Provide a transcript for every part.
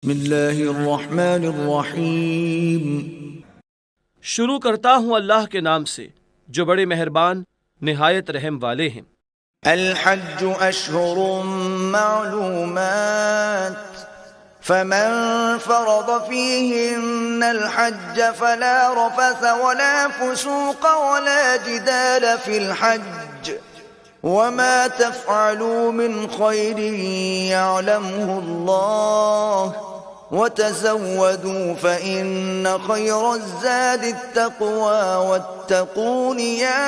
بسم اللہ الرحمن الرحیم۔ شروع کرتا ہوں اللہ کے نام سے جو بڑے مہربان نہایت رحم والے ہیں۔ الحج اشہر معلومات فمن فرض فيهن الحج فلا رفث ولا فسوق ولا جدال في الحج وما تفعلوا من خير يعلمه الله وتزودوا فإن خير الزاد التقوى واتقون يا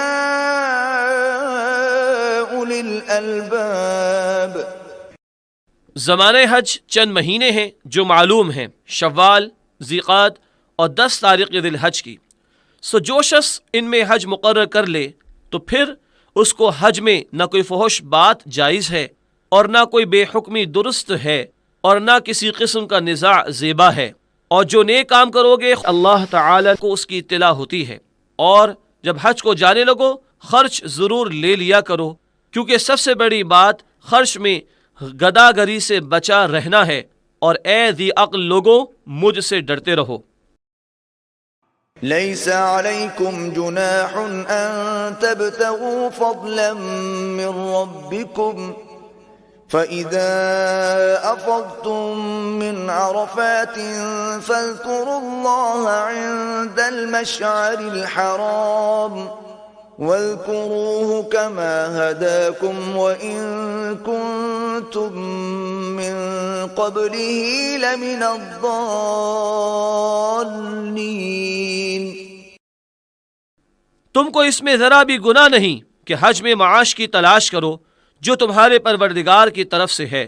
أولي الألباب۔ زمانۂ حج چند مہینے ہیں جو معلوم ہیں، شوال، ذیقعد اور 10 تاریخ ذی الحج کی۔ سو جو شخص ان میں حج مقرر کر لے تو پھر اس کو حج میں نہ کوئی فحش بات جائز ہے اور نہ کوئی بے حکمی درست ہے اور نہ کسی قسم کا نزاع زیبا ہے، اور جو نیک کام کرو گے اللہ تعالی کو اس کی اطلاع ہوتی ہے۔ اور جب حج کو جانے لگو خرچ ضرور لے لیا کرو، کیونکہ سب سے بڑی بات خرچ میں گداگری سے بچا رہنا ہے، اور اے ذی عقل لوگوں مجھ سے ڈرتے رہو۔ ليس عليكم جناح أن تبتغوا فضلا من ربكم فإذا أفضتم من عرفات فاذكروا الله عند المشعر الحرام واذكروه كما هداكم وإن كنتم من قبله لمن الضالين۔ تم کو اس میں ذرا بھی گناہ نہیں کہ حج میں معاش کی تلاش کرو جو تمہارے پروردگار کی طرف سے ہے۔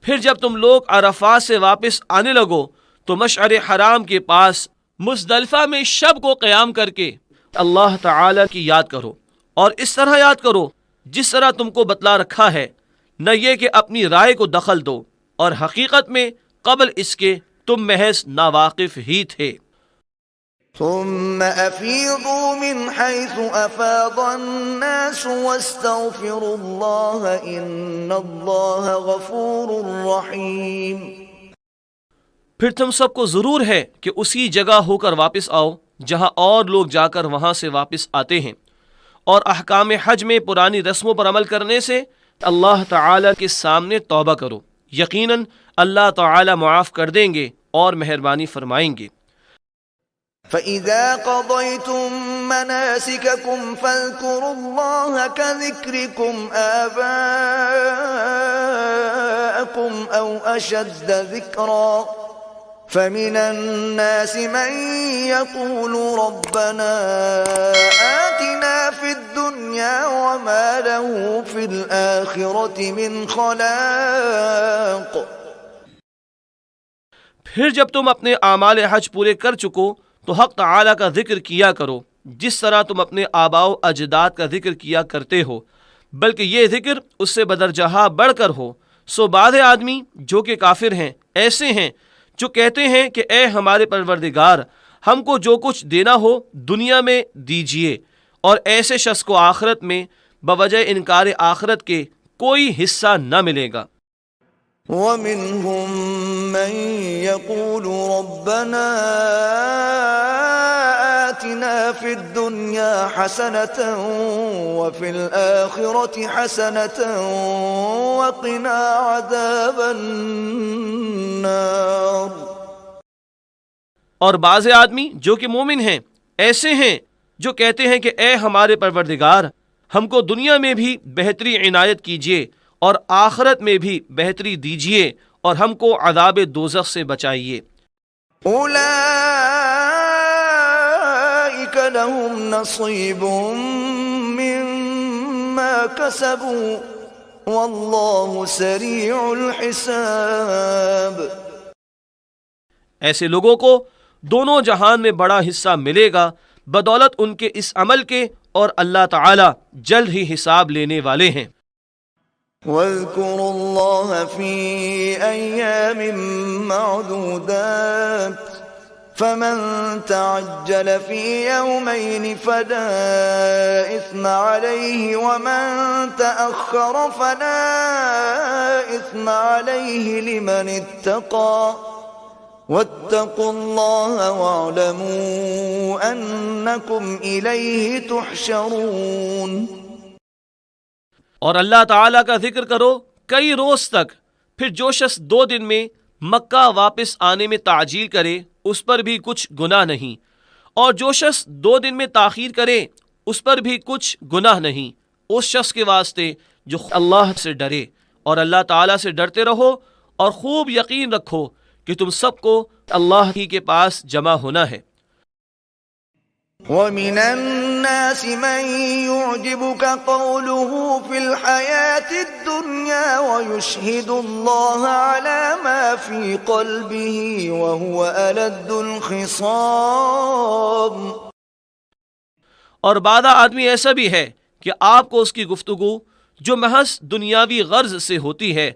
پھر جب تم لوگ عرفات سے واپس آنے لگو تو مشعر حرام کے پاس مزدلفہ میں شب کو قیام کر کے اللہ تعالی کی یاد کرو، اور اس طرح یاد کرو جس طرح تم کو بتلا رکھا ہے، نہ یہ کہ اپنی رائے کو دخل دو، اور حقیقت میں قبل اس کے تم محض ناواقف ہی تھے۔ ثم أفيضوا من حيث أفاض الناس واستغفروا الله إن الله غفور رحيم۔ پھر تم سب کو ضرور ہے کہ اسی جگہ ہو کر واپس آؤ جہاں اور لوگ جا کر وہاں سے واپس آتے ہیں، اور احکام حج میں پرانی رسموں پر عمل کرنے سے اللہ تعالی کے سامنے توبہ کرو، یقیناً اللہ تعالی معاف کر دیں گے اور مہربانی فرمائیں گے۔ فَإِذَا قَضَيْتُم مَّنَاسِكَكُمْ فَاذْكُرُوا اللَّهَ كَذِكْرِكُمْ آبَاءَكُمْ أَوْ أَشَدَّ ذِكْرًا فَمِنَ النَّاسِ مَن يَقُولُ رَبَّنَا آتِنَا فِي الدُّنْيَا وَمَا لَهُ فِي الْآخِرَةِ مِنْ خَلَاقٍ۔ پھر جب تم اپنے اعمال حج پورے کر چکو تو حق تعالی کا ذکر کیا کرو جس طرح تم اپنے آباء و اجداد کا ذکر کیا کرتے ہو، بلکہ یہ ذکر اس سے بدرجہ بڑھ کر ہو۔ سو بعض آدمی جو کہ کافر ہیں ایسے ہیں جو کہتے ہیں کہ اے ہمارے پروردگار ہم کو جو کچھ دینا ہو دنیا میں دیجیے، اور ایسے شخص کو آخرت میں بوجہ انکار آخرت کے کوئی حصہ نہ ملے گا۔ وَمِنْهُمْ مَنْ يَقُولُ رَبَّنَا آتِنَا فِي الدُّنْيَا حَسَنَةً وَفِي الْآخِرَةِ حَسَنَةً وَقِنَا عَذَابَ النَّارِ۔ اور بعض آدمی جو کہ مومن ہیں ایسے ہیں جو کہتے ہیں کہ اے ہمارے پروردگار ہم کو دنیا میں بھی بہتری عنایت کیجیے اور آخرت میں بھی بہتری دیجیے اور ہم کو عذاب دوزخ سے بچائیے۔ اولئک لهم نصیب مما کسبوا واللہ سریع الحساب۔ ایسے لوگوں کو دونوں جہان میں بڑا حصہ ملے گا بدولت ان کے اس عمل کے، اور اللہ تعالی جلد ہی حساب لینے والے ہیں۔ وَاذْكُرُوا اللَّهَ فِي أَيَّامٍ مَّعْدُودَاتٍ فَمَن تَعَجَّلَ فِي يَوْمَيْنِ فَلَا إِثْمَ عَلَيْهِ وَمَن تَأَخَّرَ فَلَا إِثْمَ عَلَيْهِ لِمَنِ اتَّقَى واتقوا الله واعلموا أنكم إليه تحشرون. اور اللہ تعالیٰ کا ذکر کرو کئی روز تک. پھر جو شخص 2 دن میں مکہ واپس آنے میں تعجیل کرے اس پر بھی کچھ گناہ نہیں، اور جو شخص 2 دن میں تاخیر کرے اس پر بھی کچھ گناہ نہیں، اس شخص کے واسطے جو اللہ سے ڈرے. اور اللہ تعالیٰ سے ڈرتے رہو اور خوب یقین رکھو کہ تم سب کو اللہ ہی کے پاس جمع ہونا ہے. وَمِنَ النَّاسِ مَن يُعْجِبُكَ قَوْلُهُ فِي الْحَيَاةِ الدُّنْيَا وَيُشْهِدُ اللَّهَ عَلَى مَا فِي قَلْبِهِ وَهُوَ أَلَدُّ الْخِصَامِ. اور بعض آدمی ایسا بھی ہے کہ آپ کو اس کی گفتگو جو محض دنیاوی غرض سے ہوتی ہے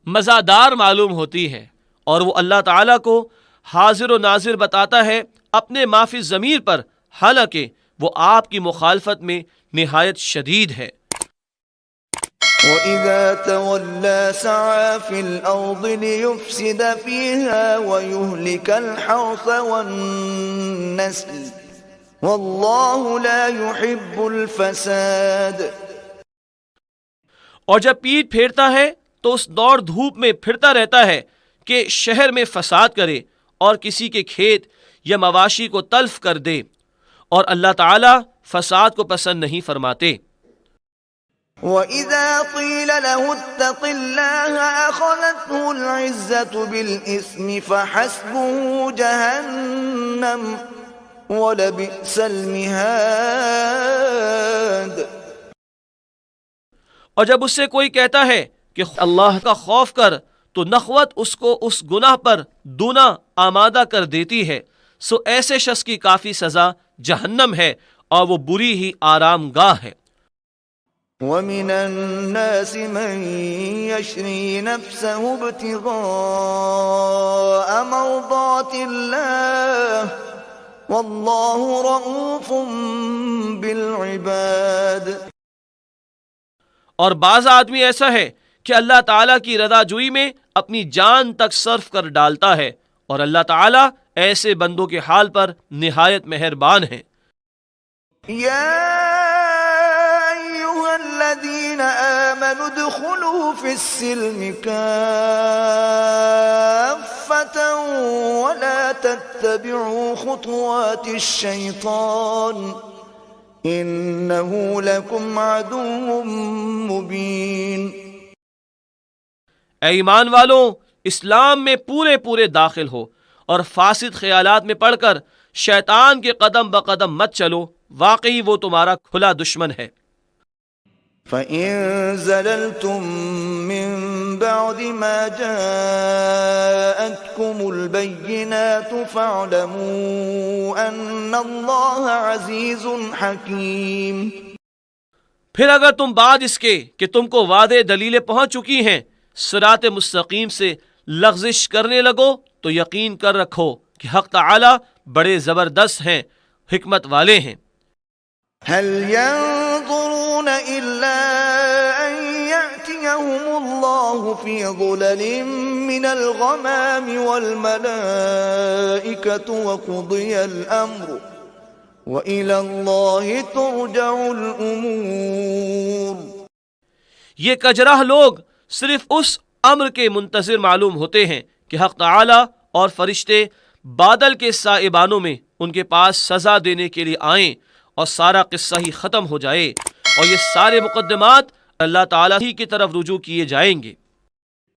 مزادار معلوم ہوتی ہے، اور وہ اللہ تعالیٰ کو حاضر و ناظر بتاتا ہے اپنے معافی ضمیر پر، حالانکہ وہ آپ کی مخالفت میں نہایت شدید ہے. وَإِذَا تَوَلَّى سَعَى فِي الْأَرْضِ لِيُفْسِدَ فِيهَا وَيُهْلِكَ الْحَرْثَ وَالنَّسْلَ وَاللَّهُ لَا يُحِبُّ الْفَسَادَ. اور جب پیٹھ پھیرتا ہے تو اس دوڑ دھوپ میں پھرتا رہتا ہے کہ شہر میں فساد کرے اور کسی کے کھیت یا مواشی کو تلف کر دے، اور اللہ تعالیٰ فساد کو پسند نہیں فرماتے. وَإِذَا قِيلَ لَهُ اتَّقِ اللَّهَ أَخَذَتْهُ الْعِزَّةُ بِالْإِثْمِ فَحَسْبُهُ جَهَنَّمُ وَلَبِئْسَ الْمِهَادُ. اور جب اس سے کوئی کہتا ہے کہ اللہ کا خوف کر تو نخوت اس کو اس گناہ پر دونا آمادہ کر دیتی ہے، سو ایسے شخص کی کافی سزا جہنم ہے اور وہ بری ہی آرام گاہ ہے. وَمِنَ النَّاسِ مَن يَشْرِي نَفْسَهُ ابْتِغَاءَ مَرْضَاتِ اللَّهِ وَاللَّهُ رَءُوفٌ بِالْعِبَادِ. اور بعض آدمی ایسا ہے کہ اللہ تعالیٰ کی رضا جوئی میں اپنی جان تک صرف کر ڈالتا ہے، اور اللہ تعالیٰ ایسے بندوں کے حال پر نہایت مہربان ہیں. یا ایھا الذین آمنوا ادخلوا فی السلم کافۃ ولا تتبعوا خطوات الشیطان انہ لکم عدو مبین. اے ایمان والوں، اسلام میں پورے داخل ہو اور فاسد خیالات میں پڑھ کر شیطان کے قدم بقدم مت چلو، واقعی وہ تمہارا کھلا دشمن ہے. فَإِن زَلَلْتُم مِّن بَعْدِ مَا جَاءَتْكُمُ الْبَيِّنَاتُ فَاعْلَمُوا أَنَّ اللَّهَ عَزِيزٌ حَكِيمٌ. پھر اگر تم بعد اس کے کہ تم کو واضح دلیلیں پہنچ چکی ہیں صراط مستقیم سے لغزش کرنے لگو تو یقین کر رکھو کہ حق تعالی بڑے زبردست ہیں، حکمت والے ہیں. هل ينظرون إلا أن يأتيهم الله في ظلل من الغمام والملائكة وقضي الأمر وإلى الله ترجع الأمور. یہ کجراہ لوگ صرف اس امر کے منتظر معلوم ہوتے ہیں کہ حق تعالی اور فرشتے بادل کے سائبانوں میں ان کے پاس سزا دینے کے لیے آئیں اور سارا قصہ ہی ختم ہو جائے، اور یہ سارے مقدمات اللہ تعالیٰ ہی کی طرف رجوع کیے جائیں گے.